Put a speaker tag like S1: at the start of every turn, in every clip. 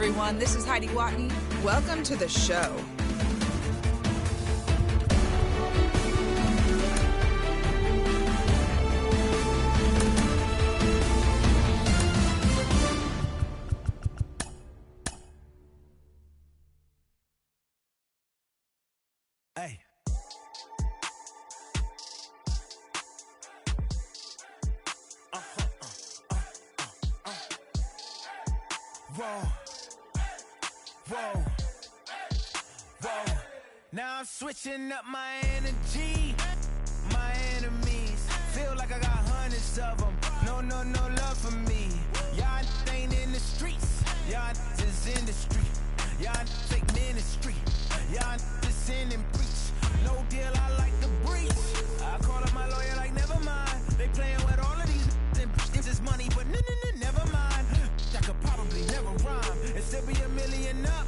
S1: everyone. This is Heidi Watney. Welcome to the show.
S2: Hey. Whoa. Whoa. Whoa. Now I'm switching up my energy. My enemies feel like I got hundreds of them. No love for me. Y'all ain't in the streets. Y'all is in the street. Y'all take ministry. Y'all just sin and preach. No deal, I like the breach. I call up my lawyer like, never mind. They playing with all of these and this is money, but never mind. I could probably never rhyme and still be $1 million up.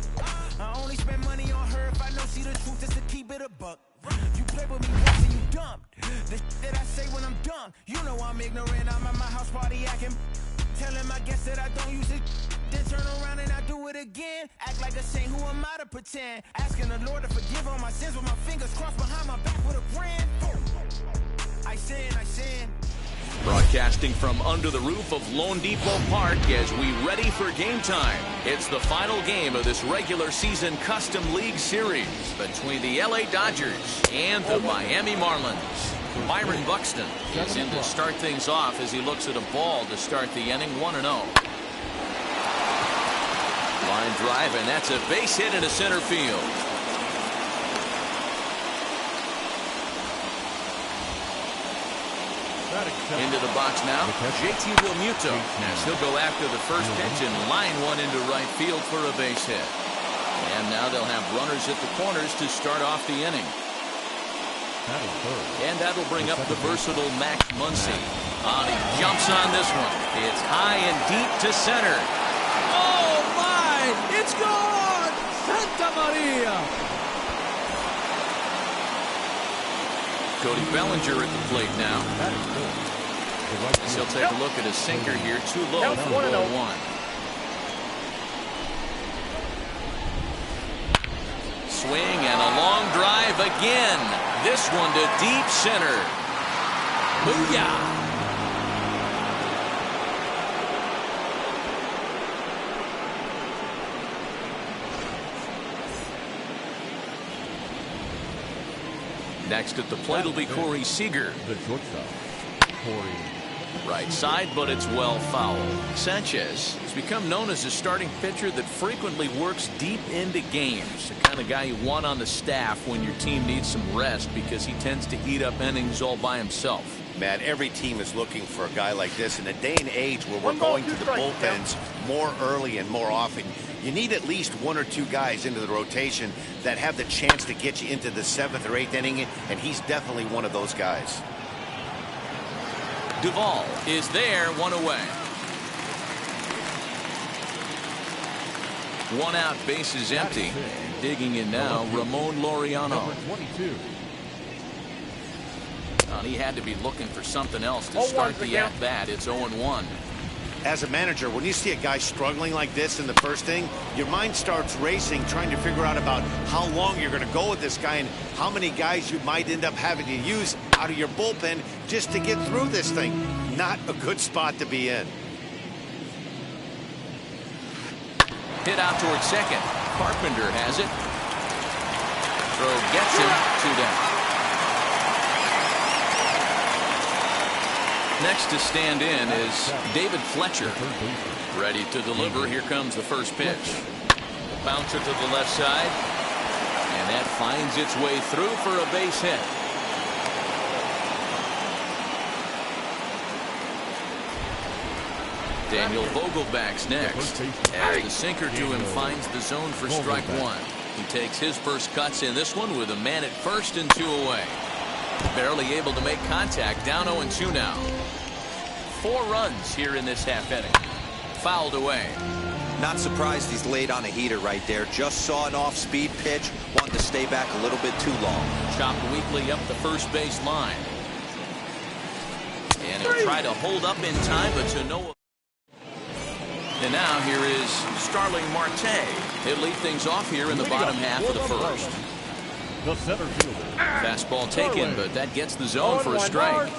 S2: I only spend money on her if I know she the truth, just to keep it a buck. You play with me once and you dumb. The that I say when I'm done, you know I'm ignorant. I'm at my house party acting. Telling my guests that I don't use it. Then turn around and I do it again. Act like a saint, who am I to pretend? Asking the Lord to forgive all my sins with my fingers crossed behind my back with a grin. I sin.
S3: Broadcasting from under the roof of Lone Depot Park as we ready for game time. It's the final game of this regular season Custom League Series between the LA Dodgers and the Miami Marlins. Byron Buxton is in to start things off as he looks at a ball to start the inning, 1-0. Line drive, and that's a base hit into center field. Into the box now, JT Realmuto. He'll go after the first pitch and line one into right field for a base hit. And now they'll have runners at the corners to start off the inning. And that'll bring up the versatile Max Muncy. He jumps on this one. It's high and deep to center.
S4: Oh my! It's gone! Santa Maria!
S3: Cody Bellinger at the plate now. He'll take a look at his sinker here. Too low for ball one. Swing and a long drive again. This one to deep center. Booyah! Next at the plate will be Corey Seager.
S4: The shortstop, Corey.
S3: Right side, but it's well foul. Sanchez has become known as a starting pitcher that frequently works deep into games. The kind of guy you want on the staff when your team needs some rest because he tends to eat up innings all by himself.
S5: Matt, every team is looking for a guy like this in a day and age where we're going to the bullpens more early and more often. You need at least 1 or 2 guys into the rotation that have the chance to get you into the 7th or 8th inning, and he's definitely one of those guys.
S3: Duvall is there, 1 away. 1 out, bases empty. And digging in now, Ramon Laureano. He had to be looking for something else to start the at-bat. It's 0-1.
S5: As a manager, when you see a guy struggling like this in the first inning, your mind starts racing, trying to figure out about how long you're going to go with this guy and how many guys you might end up having to use out of your bullpen just to get through this thing. Not a good spot to be in.
S3: Hit out towards second. Carpenter has it. Throw gets him. 2 down. Next to stand in is David Fletcher. Ready to deliver. Here comes the first pitch. Bouncer to the left side. And that finds its way through for a base hit. Daniel Vogelback's next. As the sinker to him finds the zone for strike 1. He takes his first cuts in this one with a man at first and 2 away. Barely able to make contact. Down 0-2 now. 4 runs here in this half inning. Fouled away.
S6: Not surprised he's laid on a heater right there. Just saw an off-speed pitch. Wanted to stay back a little bit too long.
S3: Chopped weakly up the first base line. And he'll try to hold up in time, but to no. And now here is Starling Marte. He'll lead things off here in the bottom half of the first.
S4: The center fielder.
S3: Fastball taken, but that gets the zone for a strike.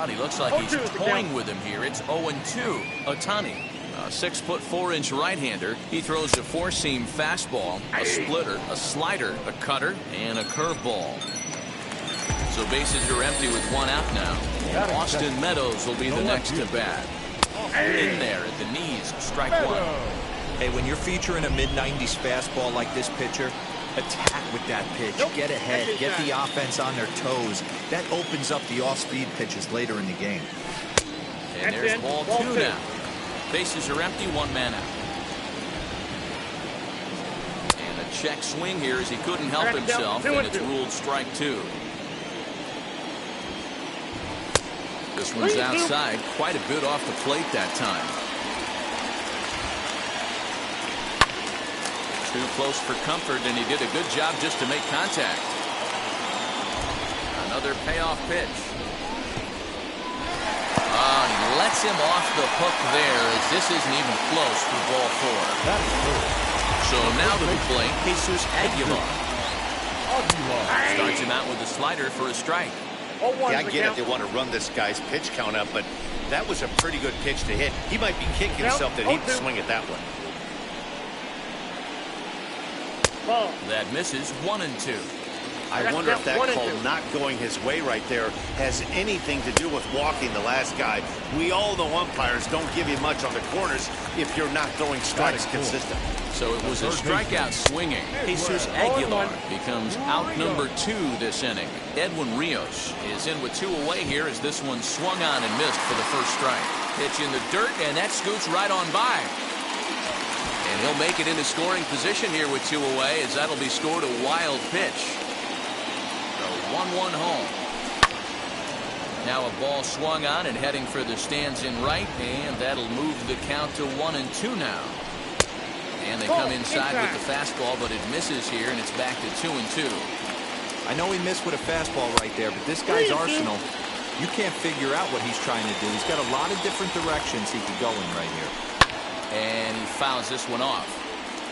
S3: He looks like he's toying with him here. It's 0-2. Ohtani, a 6'4" right-hander. He throws a four-seam fastball, a splitter, a slider, a cutter, and a curveball. So bases are empty with one out now. Austin Meadows will be the next to bat. In there at the knees, strike one.
S6: Hey, when you're featuring a mid-90s fastball like this pitcher, attack with that pitch. Get ahead. Get the offense on their toes. That opens up the off-speed pitches later in the game.
S3: And there's ball two now. Bases are empty, one man out. And a check swing here as he couldn't help himself, and it's ruled strike two. This one's outside, quite a bit off the plate that time. Too close for comfort, and he did a good job just to make contact. Another payoff pitch. He lets him off the hook there, as this isn't even close for ball four. So now to the plate, Jesus Aguilar. Starts him out with a slider for a strike.
S5: Yeah, I get it. They want to run this guy's pitch count up, but that was a pretty good pitch to hit. He might be kicking himself that he'd swing at that one.
S3: That misses 1-2.
S5: I wonder if that call not going his way right there has anything to do with walking the last guy. We all know umpires don't give you much on the corners if you're not throwing strikes consistent.
S3: So it was a strikeout swinging. Jesus Aguilar becomes out number 2 this inning. Edwin Rios is in with 2 away here as this one swung on and missed for the first strike. Pitch in the dirt, and that scoots right on by. And he'll make it into scoring position here with 2 away, as that'll be scored a wild pitch. The 1-1 home. Now a ball swung on and heading for the stands in right, and that'll move the count to 1-2 now. And they come inside with the fastball, but it misses here, and it's back to 2-2.
S6: I know he missed with a fastball right there, but this guy's arsenal, you can't figure out what he's trying to do. He's got a lot of different directions he could go in right here.
S3: And he fouls this one off.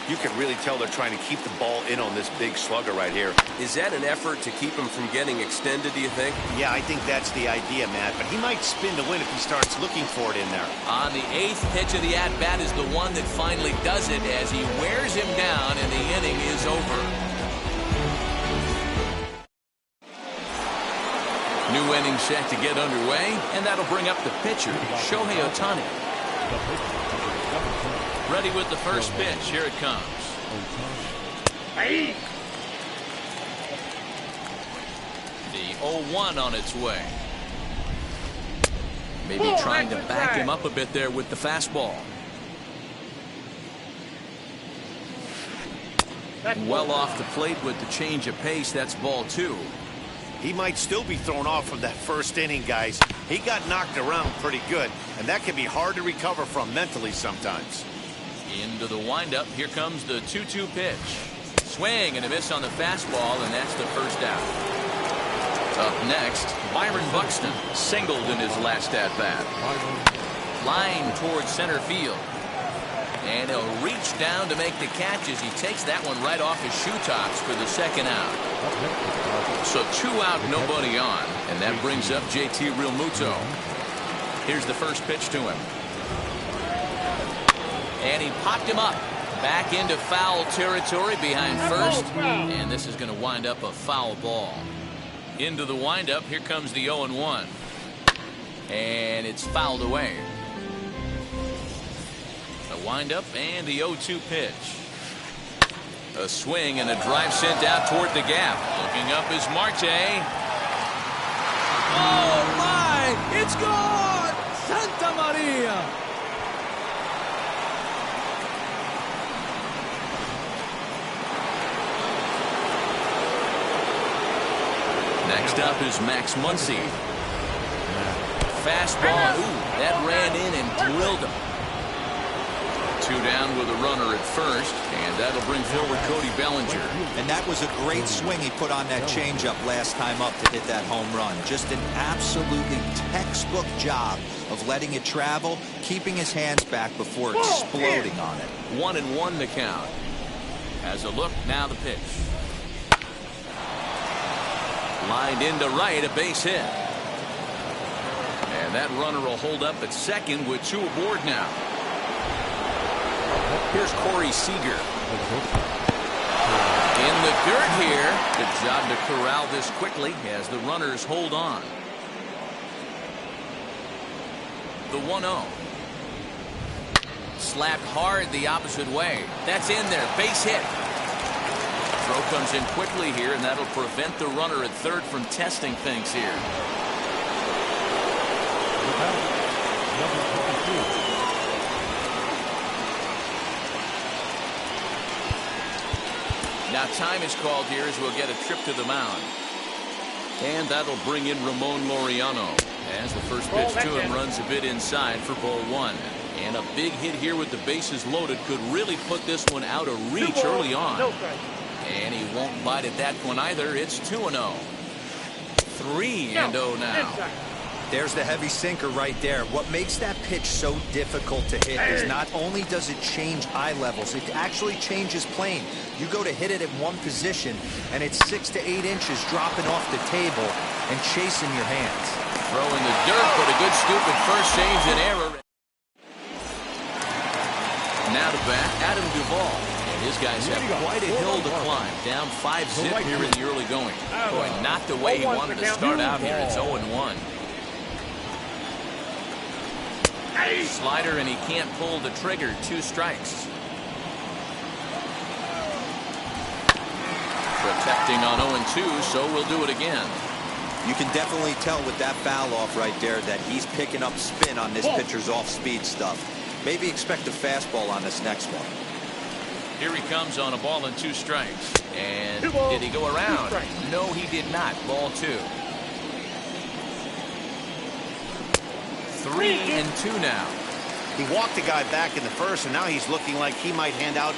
S5: You can really tell they're trying to keep the ball in on this big slugger right here.
S7: Is that an effort to keep him from getting extended, do you think?
S5: Yeah, I think that's the idea, Matt. But he might spin to win if he starts looking for it in there.
S3: On the 8th pitch of the at-bat is the one that finally does it as he wears him down, and the inning is over. New inning set to get underway, and that'll bring up the pitcher, Shohei Ohtani. Ready with the first pitch. Here it comes. The 0-1 on its way. Maybe trying to back him up a bit there with the fastball. Well off the plate with the change of pace. That's ball 2.
S5: He might still be thrown off from that first inning, guys. He got knocked around pretty good, and that can be hard to recover from mentally sometimes.
S3: Into the windup. Here comes the 2-2 pitch. Swing and a miss on the fastball, and that's the first out. Up next, Byron Buxton singled in his last at-bat. Line towards center field. And he'll reach down to make the catch as he takes that one right off his shoe tops for the second out. So 2 out, nobody on. And that brings up JT Realmuto. Here's the first pitch to him. And he popped him up. Back into foul territory behind first. And this is going to wind up a foul ball. Into the windup. Here comes the 0-1. And it's fouled away. A windup and the 0-2 pitch. A swing and a drive sent out toward the gap. Looking up is Marte.
S4: Oh my! It's gone! Santa Maria!
S3: Next up is Max Muncy. Fastball. Ooh, that ran in and drilled him. 2 Two down with a runner at first, and that'll bring forward Cody Bellinger.
S6: And that was a great swing he put on that changeup last time up to hit that home run. Just an absolutely textbook job of letting it travel, keeping his hands back before exploding on it.
S3: 1-1 the count. As a look, now the pitch. Lined into right, a base hit. And that runner will hold up at second with two aboard now. Here's Corey Seager. In the dirt here. Good job to corral this quickly as the runners hold on. The 1-0. Slapped hard the opposite way. That's in there. Base hit. Throw comes in quickly here, and that'll prevent the runner at third from testing things here. Now time is called here as we'll get a trip to the mound. And that'll bring in Ramon Laureano as the first pitch to him runs a bit inside for ball one. And a big hit here with the bases loaded could really put this one out of reach early on. And he won't bite at that one either. It's 2-0. 3-0 now.
S6: There's the heavy sinker right there. What makes that pitch so difficult to hit is not only does it change eye levels, it actually changes plane. You go to hit it at one position, and it's 6 to 8 inches dropping off the table and chasing your hands.
S3: Throw in the dirt, but a good scoop at first saves an error. Now to bat, Adam Duvall. And his guys have quite a hill to climb. Down 5-zip here in the early going. Boy, not the way he wanted to start out here. It's 0-1. Slider, and he can't pull the trigger. 2 strikes. Protecting on 0-2, so we'll do it again.
S6: You can definitely tell with that foul off right there that he's picking up spin on this pitcher's off-speed stuff. Maybe expect a fastball on this next one.
S3: Here he comes on a ball and 2 strikes. And did he go around? No, he did not. Ball 2. 3-2 now.
S5: He walked the guy back in the first, and now he's looking like he might hand out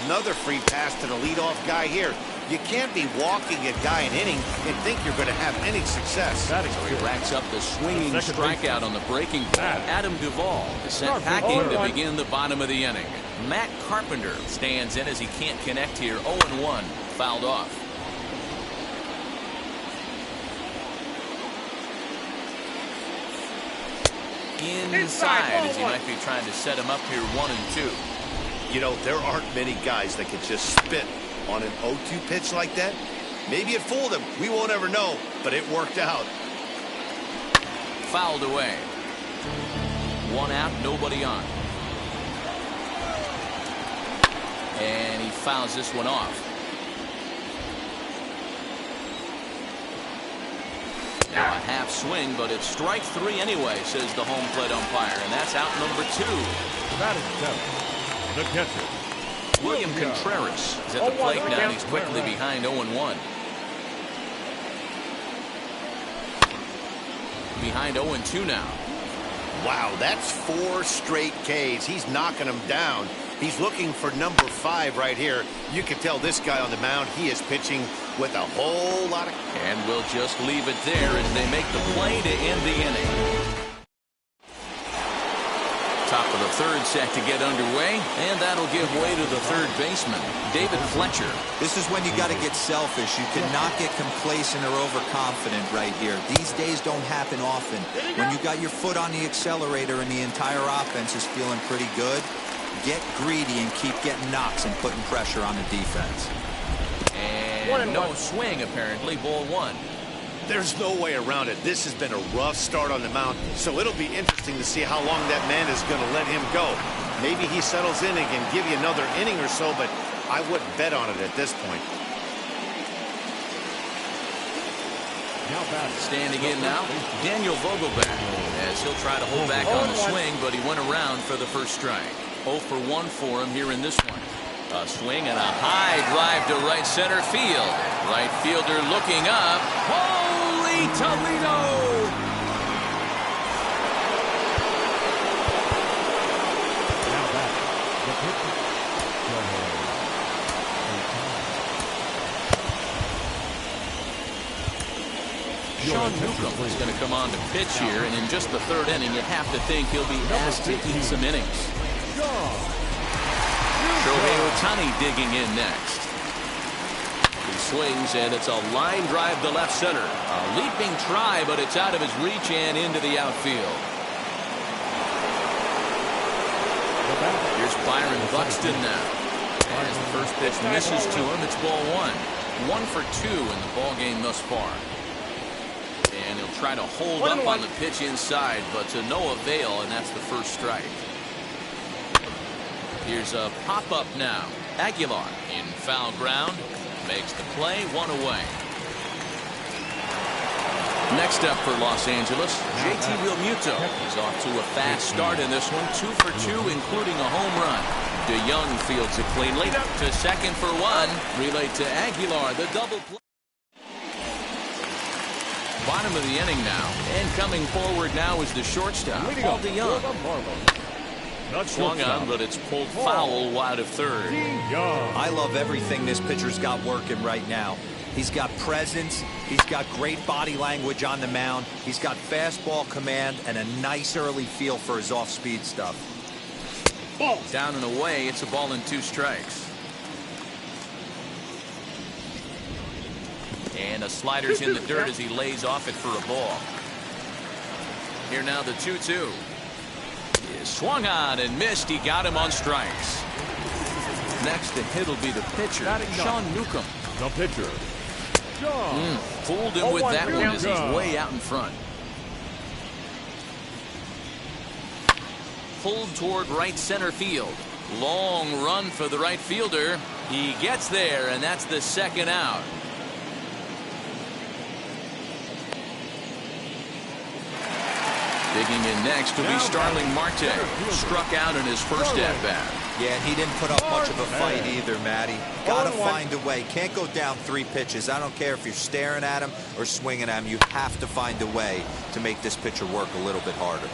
S5: another free pass to the leadoff guy here. You can't be walking a guy an inning and think you're going to have any success.
S3: So he racks up the swinging strikeout on the breaking ball. Adam Duvall is sent packing to begin the bottom of the inning. Matt Carpenter stands in as he can't connect here. 0-1, fouled off. Inside as he might be trying to set him up here 1-2.
S5: You know, there aren't many guys that can just spit on an 0-2 pitch like that. Maybe it fooled him. We won't ever know, but it worked out.
S3: Fouled away. 1 out, nobody on. And he fouls this one off. Now a half swing, but it's strike 3 anyway, says the home plate umpire, and that's out number 2.
S8: That is 7. The catcher,
S3: William Contreras is at the plate now. He's quickly behind 0-1. Behind 0-2 now.
S5: Wow, that's 4 straight Ks. He's knocking them down. He's looking for number 5 right here. You can tell this guy on the mound, he is pitching with a whole lot of...
S3: And we'll just leave it there as they make the play to end the inning. Top of the 3rd set to get underway, and that'll give way to the 3rd baseman, David Fletcher.
S6: This is when you got to get selfish. You cannot get complacent or overconfident right here. These days don't happen often. When you got your foot on the accelerator and the entire offense is feeling pretty good, get greedy and keep getting knocks and putting pressure on the defense.
S3: And no swing, apparently. Ball 1.
S5: There's no way around it. This has been a rough start on the mound, so it'll be interesting to see how long that man is going to let him go. Maybe he settles in and can give you another inning or so, but I wouldn't bet on it at this point.
S3: Standing in now, Daniel Vogelbach, as he'll try to hold back on the swing, but he went around for the first strike. 0 for 1 for him here in this one. A swing and a high drive to right center field. Right fielder looking up. Holy Toledo! Sean Newcomb is going to come on to pitch here, and in just the third inning, you have to think he'll be asked to eat some innings. Shohei Ohtani digging in next. He swings, and it's a line drive to left center. A leaping try, but it's out of his reach and into the outfield. Here's Byron Buxton now. As the first pitch misses to him, it's ball one. 1 for 2 in the ball game thus far. And he'll try to hold up on the pitch inside, but to no avail, and that's the first strike. Here's a pop-up now. Aguilar in foul ground. Makes the play, 1 away. Next up for Los Angeles, JT Realmuto. He's off to a fast start in this one. 2 for 2, including a home run. DeYoung fields it cleanly to second for 1. Relay to Aguilar, the double play. Bottom of the inning now, and coming forward now is the shortstop, Paul DeYoung. Swung on, but it's pulled foul wide of third.
S6: I love everything this pitcher's got working right now. He's got presence. He's got great body language on the mound. He's got fastball command and a nice early feel for his off-speed stuff.
S3: Down and away, it's a ball and 2 strikes. And a slider's in the dirt as he lays off it for a ball. Here now the 2-2. Swung on and missed. He got him on strikes. Next to hit will be the pitcher, Sean Newcomb.
S8: The pitcher.
S3: Fooled him with that one as he's way out in front. Pulled toward right center field. Long run for the right fielder. He gets there, and that's the second out. Digging in next will be Starling Marte. Struck out in his first at-bat.
S6: Yeah, he didn't put up much of a fight either, Matty. Got to find a way. Can't go down 3 pitches. I don't care if you're staring at him or swinging at him. You have to find a way to make this pitcher work a little bit harder.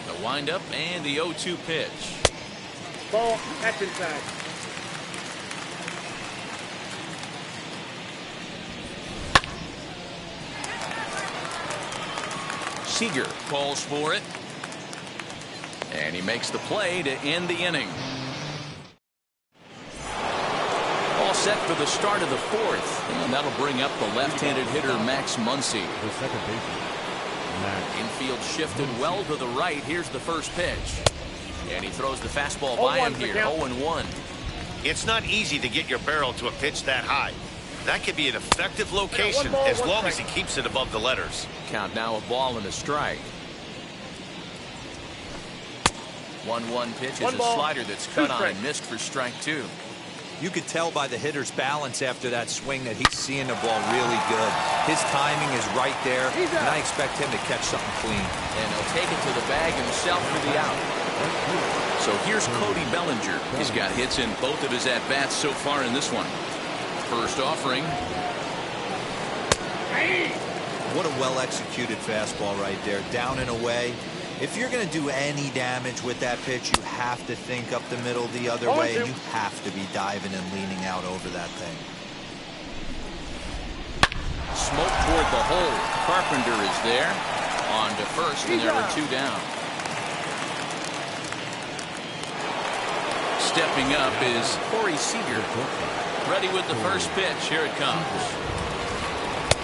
S3: The windup and the 0-2 pitch.
S4: Ball, that's inside.
S3: Seager calls for it. And he makes the play to end the inning. All set for the start of the 4th. And that'll bring up the left-handed hitter Max Muncy.
S8: The second baseman.
S3: Infield shifted well to the right. Here's the first pitch. And he throws the fastball by him here. 0-1.
S5: It's not easy to get your barrel to a pitch that high. That could be an effective location as long as he keeps it above the letters.
S3: Count now a ball and a strike. 1-1 pitch is a slider that's cut on and missed for strike 2.
S6: You could tell by the hitter's balance after that swing that he's seeing the ball really good. His timing is right there, and I expect him to catch something clean.
S3: And he'll take it to the bag himself for the out. So here's Cody Bellinger. He's got hits in both of his at-bats so far in this one. First offering.
S6: What a well-executed fastball right there. Down and away. If you're going to do any damage with that pitch, you have to think up the middle the other way, and you have to be diving and leaning out over that thing.
S3: Smoke toward the hole. Carpenter is there. On to first, and there are 2 down. Stepping up is Corey Seager. Ready with the first pitch. Here it comes.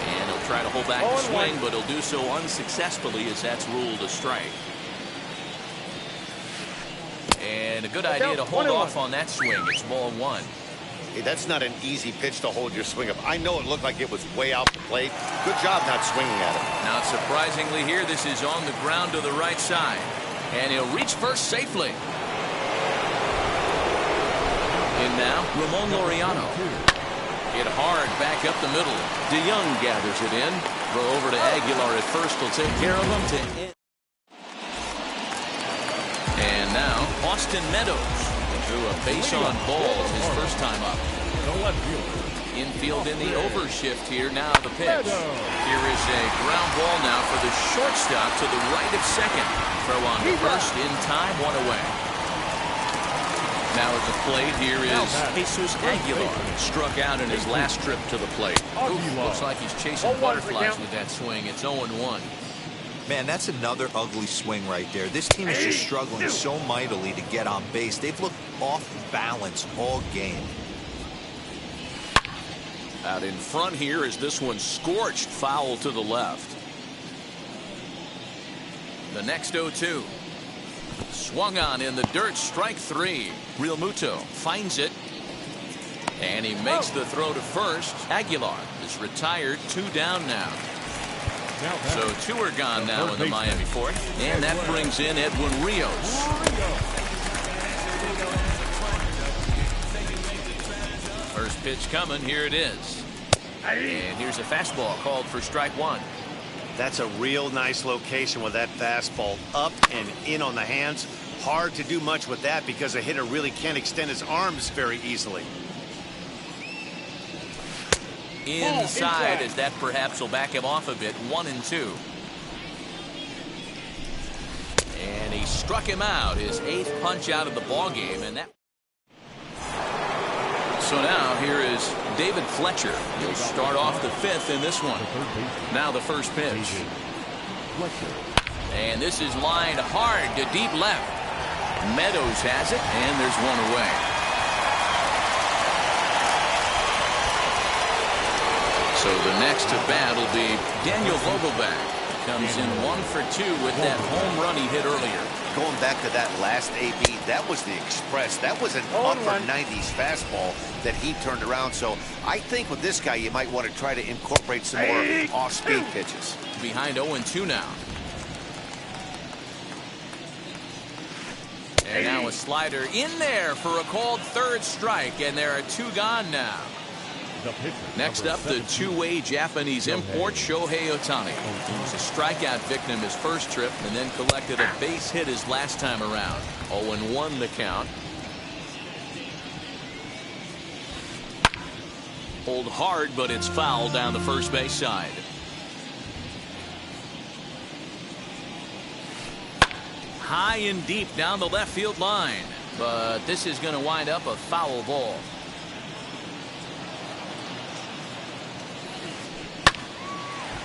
S3: And he'll try to hold back the swing, but he'll do so unsuccessfully as that's ruled a strike. And a good idea to hold off on that swing. It's ball 1.
S5: Hey, that's not an easy pitch to hold your swing up. I know it looked like it was way out the plate. Good job not swinging at it.
S3: Now, surprisingly here, this is on the ground to the right side. And he'll reach first safely. In now, Ramon Laureano. Hit hard back up the middle. DeYoung gathers it in. Throw over to Aguilar at first. Will take care of him to end. And now, Austin Meadows drew a base on balls his first time up. Infield in the overshift here. Now the pitch. Here is a ground ball now for the shortstop to the right of second. Throw on to first in time, 1 away. Now at the plate, here is Jesus Aguilar. Struck out in his last trip to the plate. Ooh, looks like he's chasing butterflies with that swing. It's 0-1.
S6: Man, that's another ugly swing right there. This team is just struggling so mightily to get on base. They've looked off balance all game.
S3: Out in front here is this one scorched foul to the left. The next 0-2. Swung on in the dirt, strike 3. Real Muto finds it. And he makes the throw to first. Aguilar is retired, 2 down now. So 2 are gone now in the Miami fourth. And that brings in Edwin Rios. First pitch coming. Here it is. And here's a fastball called for strike 1.
S5: That's a real nice location with that fastball up and in on the hands. Hard to do much with that because a hitter really can't extend his arms very easily.
S3: Inside, as that perhaps will back him off a bit. 1-2. And he struck him out, his 8th punch out of the ball game, and that. So now here is David Fletcher. He'll start off the 5th in this one. Now the first pitch. And this is lined hard to deep left. Meadows has it, and there's one away. So the next to bat will be Daniel Vogelbach. Comes in 1 for 2 with that home run he hit earlier.
S5: Going back to that last AB, that was the express. That was an upper 90s fastball that he turned around. So I think with this guy, you might want to try to incorporate some more off-speed pitches.
S3: Behind 0-2 now. And now a slider in there for a called 3rd strike, and there are 2 gone now. Next up, the 2-way Japanese import, Shohei Ohtani. He was a strikeout victim his first trip and then collected a base hit his last time around. 0-1 the count. Hold hard, but it's foul down the first base side. High and deep down the left field line. But this is going to wind up a foul ball.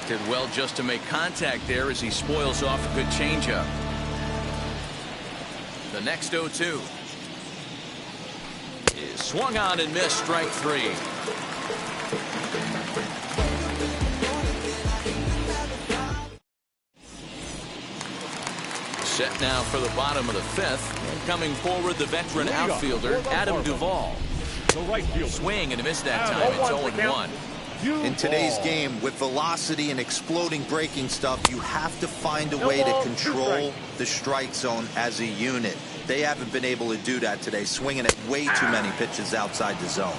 S3: Did well just to make contact there as he spoils off a good changeup. The next 0-2 is swung on and missed, strike 3. Set now for the bottom of the 5th. Coming forward, the veteran outfielder Adam Duvall. Swing and a miss that time. It's 0-1.
S6: In today's game, with velocity and exploding breaking stuff, you have to find a way to control the strike zone as a unit. They haven't been able to do that today, swinging at way too many pitches outside the zone.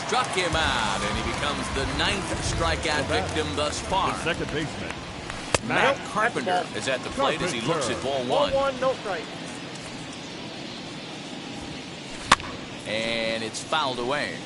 S3: Struck him out, and he becomes the 9th strikeout victim thus far.
S8: The second baseman,
S3: Matt Carpenter is at the plate as he looks at ball 1.
S4: No strike.
S3: And it's fouled away.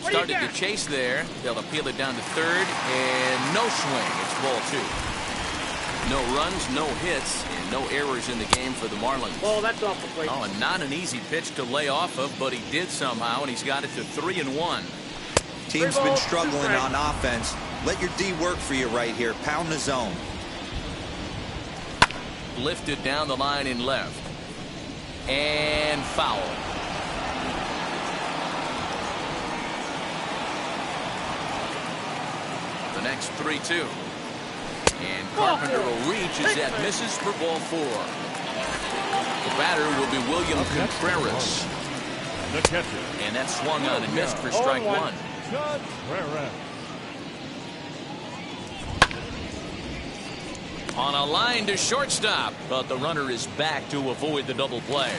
S3: Started to chase there. They'll appeal it down to 3rd, and no swing. It's ball 2. No runs, no hits, and no errors in the game for the Marlins.
S4: Oh, that's off the plate.
S3: Oh, and not an easy pitch to lay off of, but he did somehow, and he's got it to 3-1.
S6: Team's been struggling on offense. Let your D work for you right here. Pound the zone.
S3: Lifted down the line in left. And foul. The next 3-2. And Carpenter will reach as that misses for ball 4. The batter will be William Contreras.
S8: The catcher.
S3: And that swung on and missed for strike 1.
S8: Contreras.
S3: On a line to shortstop, but the runner is back to avoid the double play.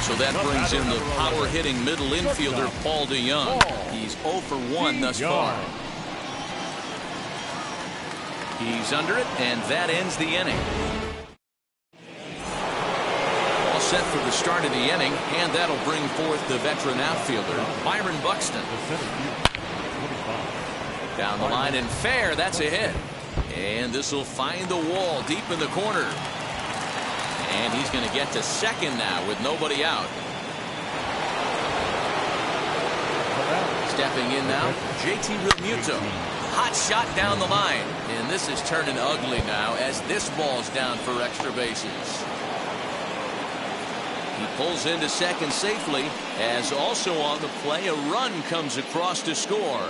S3: So that brings in the power-hitting middle infielder Paul DeJong. He's 0 for 1 thus far. He's under it, and that ends the inning. All set for the start of the inning, and that'll bring forth the veteran outfielder, Byron Buxton. Down the line and fair, that's a hit. And this will find the wall deep in the corner. And he's going to get to second now with nobody out. Stepping in now, JT Realmuto. Hot shot down the line. And this is turning ugly now as this ball's down for extra bases. He pulls into second safely, as also on the play a run comes across to score.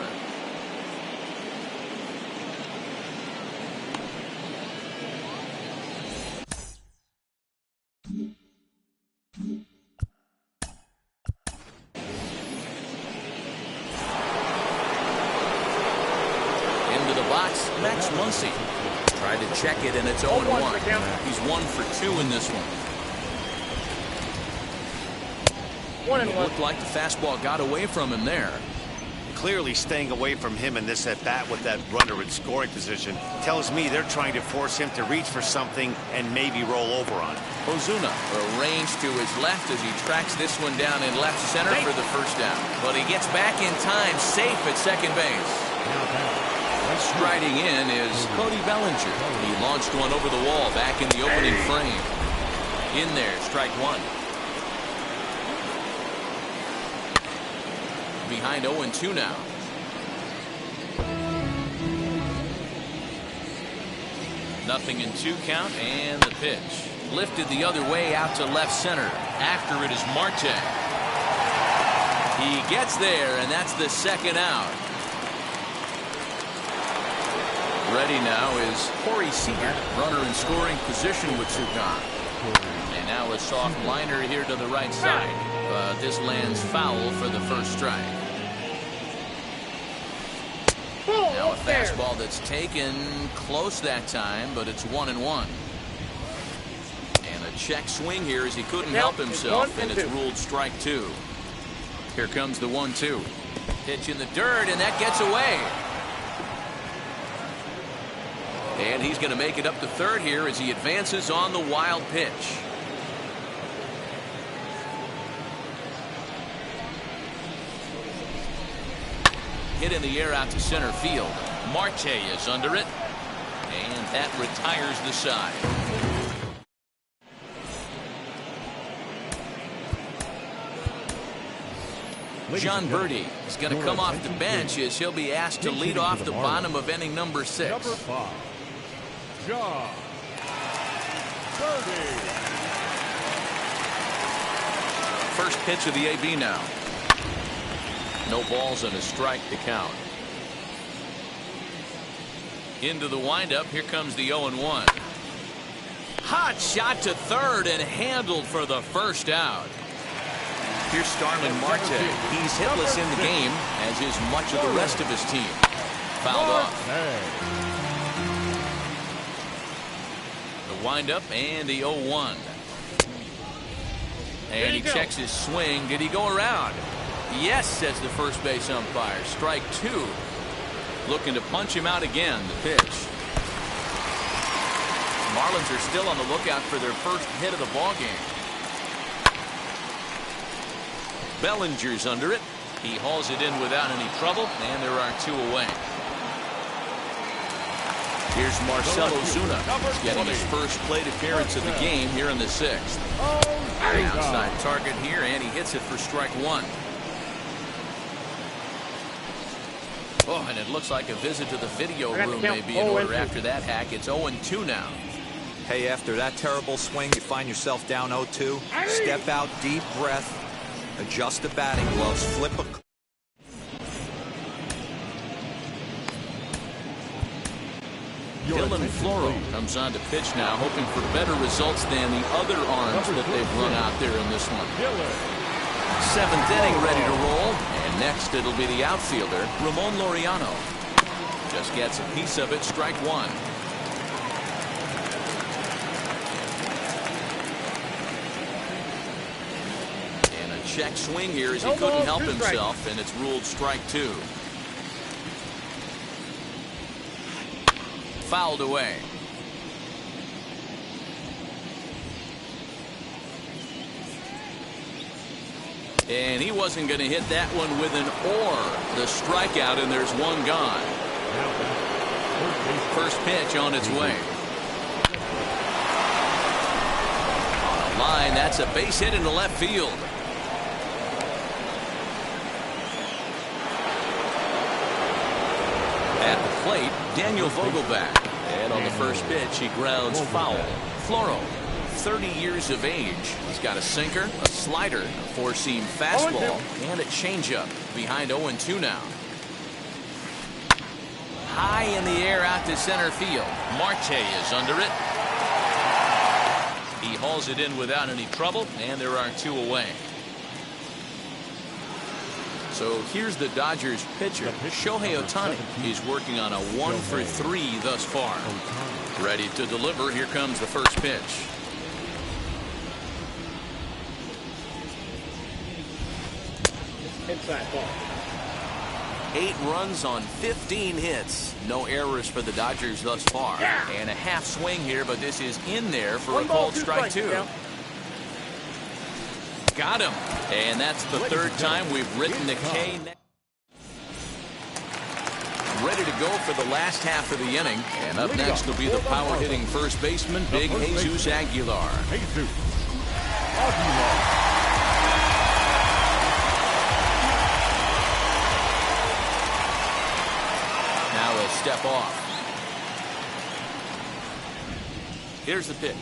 S3: Into the box, Max Muncy. Tried to check it, and it's 0-1. He's 1 for 2 in this one. It looked like the fastball got away from him there.
S5: Clearly staying away from him in this at-bat with that runner in scoring position tells me they're trying to force him to reach for something and maybe roll over on it.
S3: Ozuna arranged to his left as he tracks this one down in left center for the first down. But he gets back in time, safe at second base. Striding in is Cody Bellinger. He launched one over the wall back in the opening frame. In there, strike one. Behind 0-2 now. Nothing in 2 count, and the pitch. Lifted the other way out to left center. After it is Marte. He gets there, and that's the second out. Ready now is Corey Seager. Runner in scoring position with Sugan. And now a soft liner here to the right side. But this lands foul for the first strike. Now a fastball that's taken close that time, but it's 1-1. And a check swing here as he couldn't help himself, and it's ruled strike 2. Here comes the 1-2. Pitch in the dirt, and that gets away. And he's going to make it up to third here as he advances on the wild pitch. Hit in the air out to center field. Marte is under it. And that retires the side. John Birdie is going to come off the bench as he'll be asked to lead off the bottom of inning number 6.
S8: Number 5, John Birdie.
S3: First pitch of the AB now. No balls and a strike to count. Into the windup. Here comes the 0-1. Hot shot to third and handled for the first out. Here's Starling Marte. He's hitless in the game, as is much of the rest of his team. Fouled off. The windup and the 0-1. And he checks his swing. Did he go around? Yes, says the first base umpire. Strike 2. Looking to punch him out again. The pitch. Marlins are still on the lookout for their first hit of the ballgame. Bellinger's under it. He hauls it in without any trouble, and there are 2 away. Here's Marcell Ozuna. He's getting his first plate appearance of the game here in the 6th. Outside target here, and he hits it for strike 1. Oh, and it looks like a visit to the video room may be in order after that hack. It's 0-2 now.
S6: Hey, after that terrible swing, you find yourself down 0-2. Step out, deep breath, adjust the batting gloves, flip a...
S3: Dylan Floro comes on to pitch now, hoping for better results than the other arms that they've run out there in this one. 7th inning ready to roll, and next it'll be the outfielder, Ramon Laureano. Just gets a piece of it, strike 1. And a check swing here as he couldn't help himself, and it's ruled strike 2. Fouled away. And he wasn't going to hit that one with an or. The strikeout, and there's one gone. First pitch on its way. On a line, that's a base hit into left field. At the plate, Daniel Vogelbach. And on the first pitch, he grounds foul. Floro, 30 years of age. He's got a sinker, a slider, a four-seam fastball, and a changeup. Behind 0-2 now. High in the air out to center field. Marte is under it. He hauls it in without any trouble, and there are 2 away. So here's the Dodgers pitcher. Shohei Ohtani is working on a 1-for-3 thus far. Ready to deliver. Here comes the first pitch.
S4: Inside ball.
S3: 8 runs on 15 hits. No errors for the Dodgers thus far. And a half swing here, but this is in there for a called strike 2. Got him. And that's the third time we've written the K. Ready to go for the last half of the inning. And up next will be the power hitting first baseman, Big Jesus Aguilar. Now he'll step off. Here's the pitch.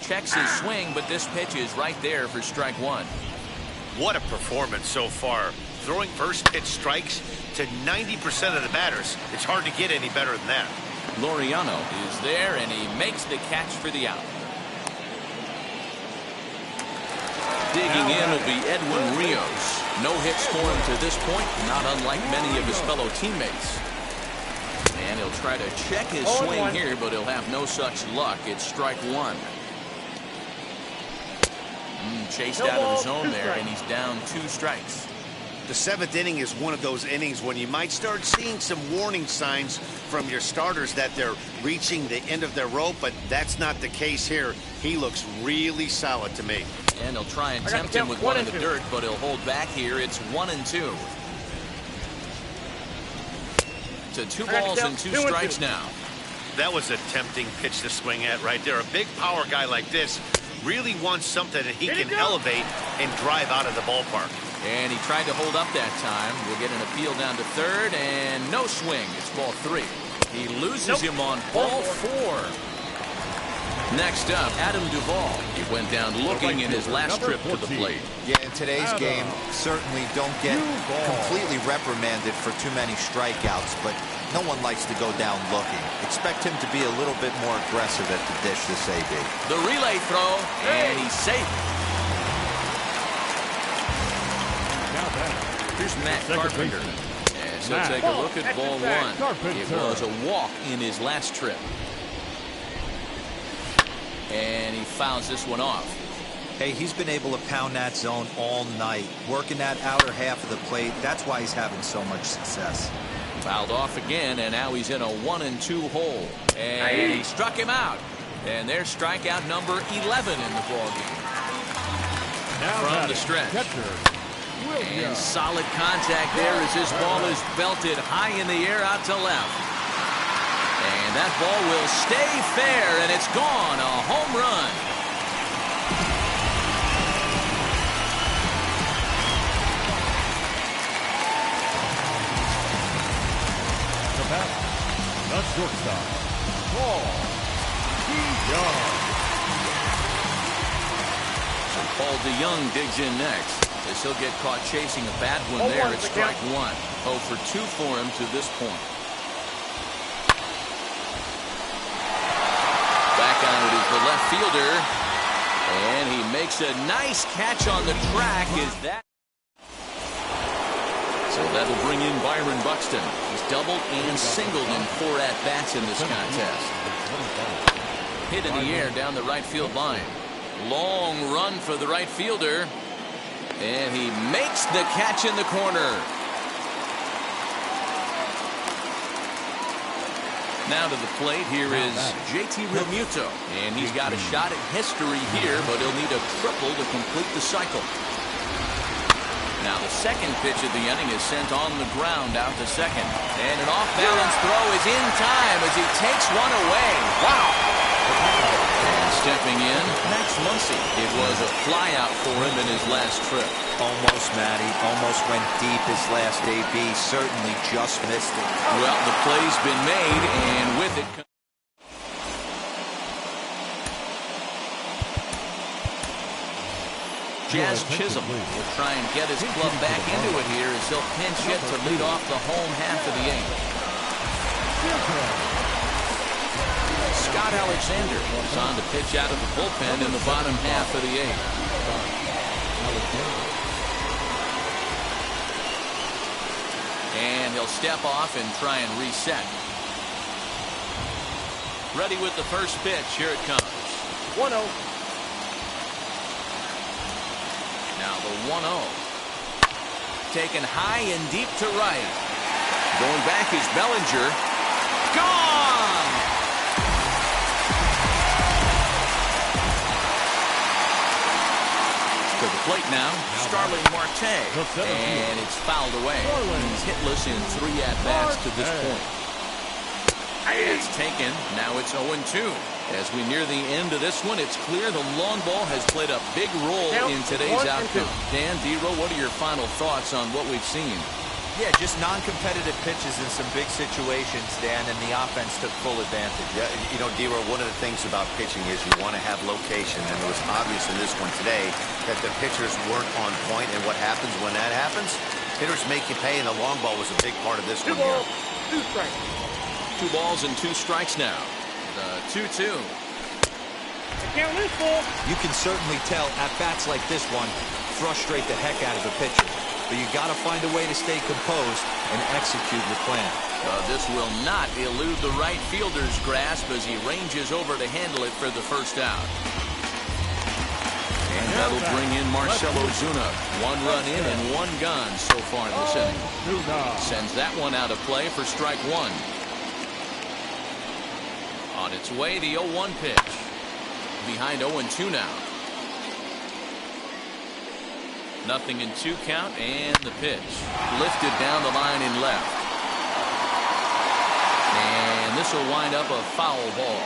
S3: Checks his swing, but this pitch is right there for strike 1.
S5: What a performance so far. Throwing first pitch strikes to 90% of the batters. It's hard to get any better than that.
S3: Laureano is there, and he makes the catch for the out. Digging in will be Edwin Rios. No hits for him to this point, not unlike many of his fellow teammates. And he'll try to check his swing here, but he'll have no such luck. It's strike 1. Chased out of his zone there, and he's down 2 strikes.
S5: The 7th inning is one of those innings when you might start seeing some warning signs from your starters that they're reaching the end of their rope, but that's not the case here. He looks really solid to me.
S3: And he'll try and tempt him with one in the dirt, but he'll hold back here. It's 1-2. To 2 balls and 2 strikes now.
S5: That was a tempting pitch to swing at right there. A big power guy like this really wants something that he can elevate and drive out of the ballpark.
S3: And he tried to hold up that time. We'll get an appeal down to third, and no swing. It's ball 3. He loses him on ball 4. Next up, Adam Duvall. He went down looking in his last trip to the plate.
S6: Yeah, in today's game, certainly don't get completely reprimanded for too many strikeouts, but no one likes to go down looking. Expect him to be a little bit more aggressive at the dish this AB.
S3: The relay throw, and he's safe. Here's Matt Carpenter. And so take a look at ball 1. It was a walk in his last trip. And he fouls this one off.
S6: Hey, he's been able to pound that zone all night, working that outer half of the plate. That's why he's having so much success.
S3: Fouled off again, and now he's in a 1-2 hole. And he struck him out. And there's strikeout number 11 in the ballgame. From the stretch. And solid contact there as this ball is belted high in the air out to left. And that ball will stay fair, and it's gone. A home run.
S8: The batter, the shortstop, Paul DeYoung.
S3: So Paul DeYoung digs in next, as he'll get caught chasing a bad one there at strike 1. 0 for 2 for him to this point. Back on it is the left fielder, and he makes a nice catch on the track. So that'll bring in Byron Buxton. He's doubled and singled in 4 at-bats in this contest. Hit in the air down the right field line. Long run for the right fielder, and he makes the catch in the corner. Now to the plate, here is JT Realmuto, and he's got a shot at history here, but he'll need a triple to complete the cycle. Now the second pitch of the inning is sent on the ground out to second. And an off-balance throw is in time as he takes one away. Wow! And stepping in, Max Muncy. It was a flyout for him in his last trip.
S6: Almost, Matty. Almost went deep his last AB. Certainly just missed it.
S3: Well, the play's been made, and with it... Jazz Chisholm will try and get his club back into it here as he'll pinch hit to lead off the home half of the eighth. Scott Alexander was on to pitch out of the bullpen in the bottom half of the eighth. And he'll step off and try and reset. Ready with the first pitch. Here it comes.
S8: 1-0.
S3: Now the 1-0. Taken high and deep to right. Going back is Bellinger. Gone! To the plate now, Starling Marte. And it's fouled away. He's hitless in 3 at-bats to this point. It's taken. Now it's 0-2. As we near the end of this one, it's clear the long ball has played a big role in today's outcome. Dan Dero, what are your final thoughts on what we've seen?
S6: Yeah, just non-competitive pitches in some big situations, Dan, and the offense took full advantage.
S5: Yeah, you know, Dero, one of the things about pitching is you want to have location, and it was obvious in this one today that the pitchers weren't on point, and what happens when that happens? Hitters make you pay, and the long ball was a big part of this one here.
S8: 2 strikes.
S3: 2 balls and 2 strikes now. The 2-2.
S8: The count is full.
S6: You can certainly tell at-bats like this one frustrate the heck out of a pitcher. But you got to find a way to stay composed and execute your plan.
S3: This will not elude the right fielder's grasp as he ranges over to handle it for the first out. And that'll bring in Marcell Ozuna. 1 run in and 1 gone so far this inning. Sends that one out of play for strike 1. On its way, the 0-1 pitch. Behind 0-2 now. 0-2 count, and the pitch. Lifted down the line in left. And this will wind up a foul ball.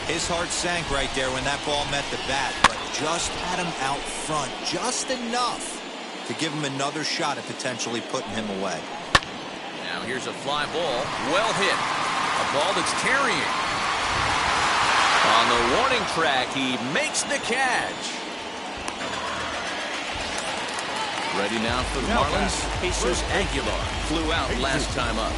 S6: His heart sank right there when that ball met the bat, but just had him out front, just enough to give him another shot at potentially putting him away.
S3: Now here's a fly ball. Well hit. A ball that's carrying. On the warning track, he makes the catch. Ready now for the Marlins. Jesus Aguilar flew out last time up.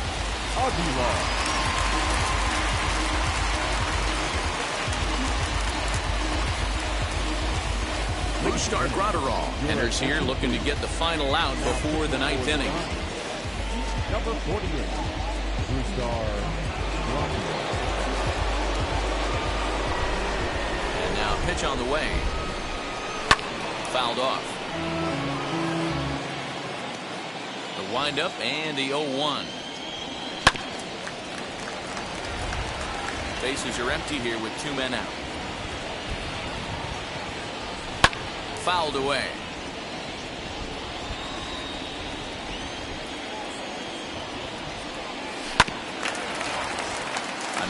S3: Brusdar Graterol enters here looking to get the final out before the 9th inning.
S8: Number 48, Brusdar Graterol.
S3: And now pitch on the way. Fouled off. The windup and the 0-1. Bases are empty here with 2 men out. Fouled away.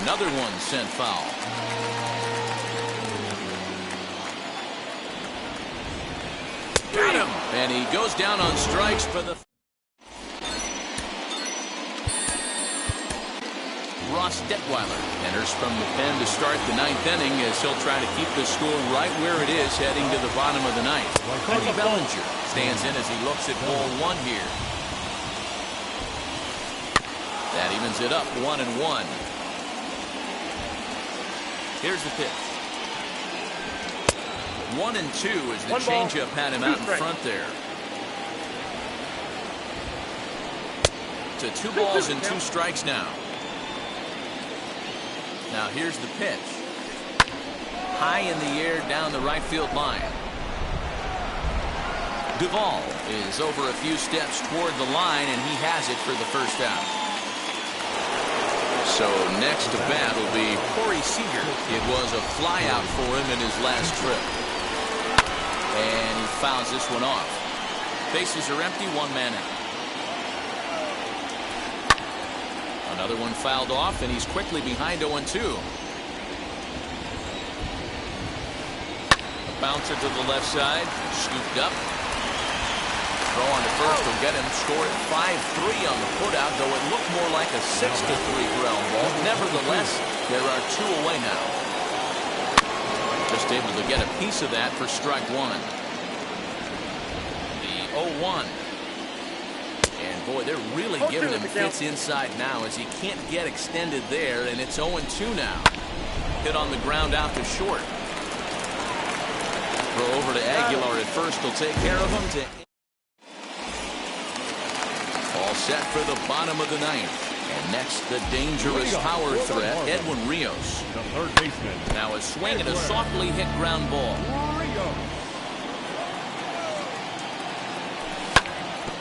S3: Another one sent foul. Got him. And he goes down on strikes for the... Ross Detweiler enters from the pen to start the 9th inning as he'll try to keep the score right where it is heading to the bottom of the 9th. Cody Bellinger stands in as he looks at ball 1 here. That evens it up 1-1. Here's the pitch. 1-2 as the changeup had him out in front there. To 2 balls and 2 strikes now. Now here's the pitch. High in the air down the right field line. Duvall is over a few steps toward the line, and he has it for the first out. So next to bat will be Corey Seager. It was a flyout for him in his last trip. And he fouls this one off. Bases are empty, one man out. Another one fouled off, and he's quickly behind 0-2. A bouncer to the left side, scooped up. Throw on to first will get him scored 5-3 on the putout, though it looked more like a 6-3 ground ball. Nevertheless, there are 2 away now. Just able to get a piece of that for strike one. The 0-1. And boy, they're really giving him fits inside now as he can't get extended there, and it's 0-2 now. Hit on the ground out to short. Throw over to Aguilar at first will take care of him. All set for the bottom of the ninth. And next, the dangerous power threat, Edwin Rios.
S8: The third baseman.
S3: Now a swing and a softly hit ground ball.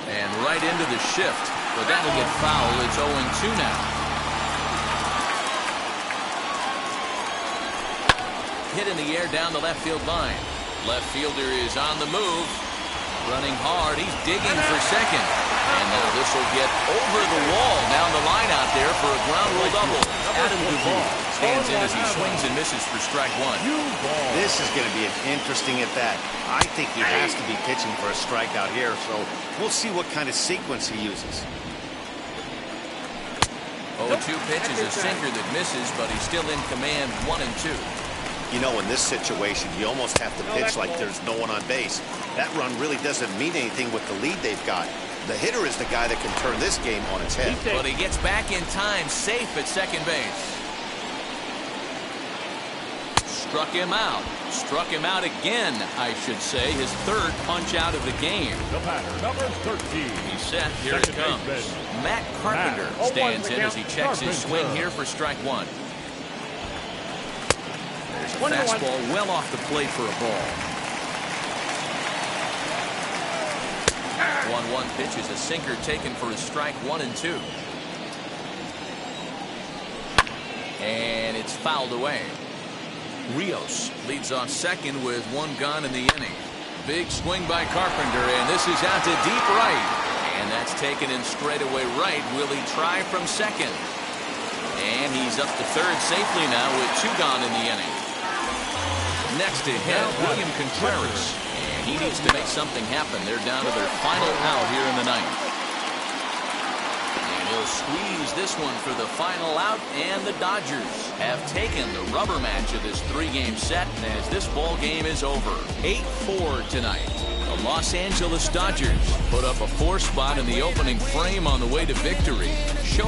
S3: And right into the shift, but that'll get foul. It's 0-2 now. Hit in the air down the left field line. Left fielder is on the move. Running hard. He's digging for second. And now this will get over the wall down the line out there for a ground rule double. Adam Duvall stands in as he swings and misses for strike one.
S5: This is going to be an interesting at bat. I think he has to be pitching for a strikeout here, so we'll see what kind of sequence he uses.
S3: 0-2 pitch is a sinker that misses, but he's still in command 1-2.
S5: You know, in this situation, you almost have to pitch like there's no one on base. That run really doesn't mean anything with the lead they've got. The hitter is the guy that can turn this game on its head.
S3: But he gets back in time, safe at second base. Struck him out. Struck him out again, I should say. His third punch out of the game.
S8: The batter, number 13.
S3: He's set. Here it comes. Matt Carpenter stands in as he checks his swing here for strike one. There's a fastball well off the plate for a ball. 1-1 pitch is a sinker taken for a strike 1-2. And it's fouled away. Rios leads off second with one gone in the inning. Big swing by Carpenter, and this is out to deep right. And that's taken in straightaway right. Will he try from second? And he's up to third safely now with two gone in the inning. Next to him, William Contreras. And he needs to make something happen. They're down to their final out here in the ninth. And he'll squeeze this one for the final out. And the Dodgers have taken the rubber match of this three-game set as this ball game is over. 8-4 tonight. The Los Angeles Dodgers put up a 4 spot in the opening frame on the way to victory. Show